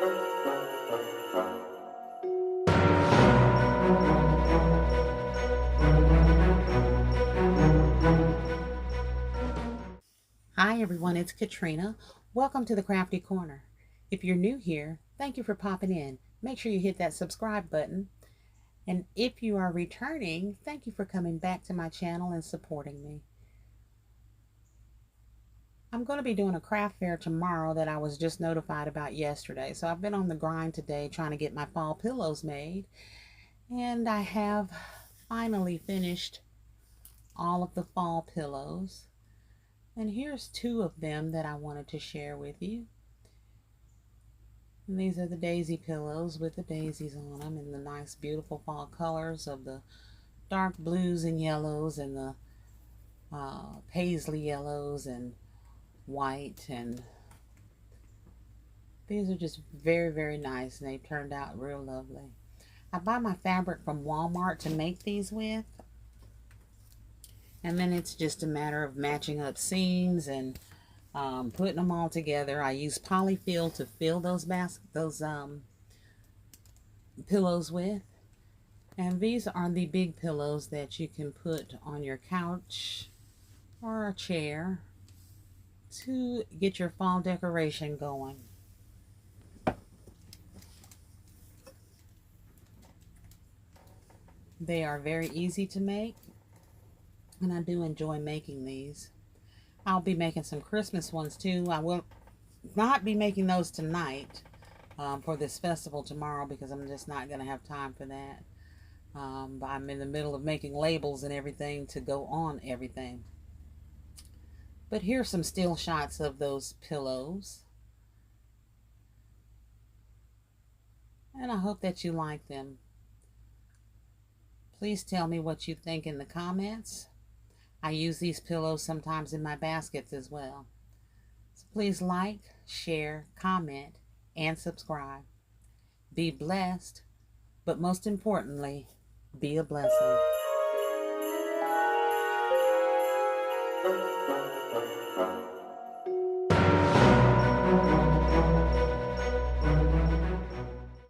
Hi everyone, it's Katrina. Welcome to the Crafty Corner. If you're new here, thank you for popping in. Make sure you hit that subscribe button. And if you are returning, thank you for coming back to my channel and supporting me. I'm going to be doing a craft fair tomorrow that I was just notified about yesterday. So I've been on the grind today trying to get my fall pillows made. And I have finally finished all of the fall pillows. And here's two of them that I wanted to share with you. And these are the daisy pillows with the daisies on them and the nice beautiful fall colors of the dark blues and yellows and the paisley yellows and white, and these are just very, very nice, and they turned out real lovely. I buy my fabric from Walmart to make these with, and then it's just a matter of matching up seams and putting them all together. I use polyfill to fill those pillows with, and these are the big pillows that you can put on your couch or a chair to get your fall decoration going. They are very easy to make, and I do enjoy making these. I'll be making some Christmas ones too. I will not be making those tonight for this festival tomorrow because I'm just not going to have time for that. But I'm in the middle of making labels and everything to go on everything. But here's some still shots of those pillows. And I hope that you like them. Please tell me what you think in the comments. I use these pillows sometimes in my baskets as well. So please like, share, comment, and subscribe. Be blessed, but most importantly, be a blessing.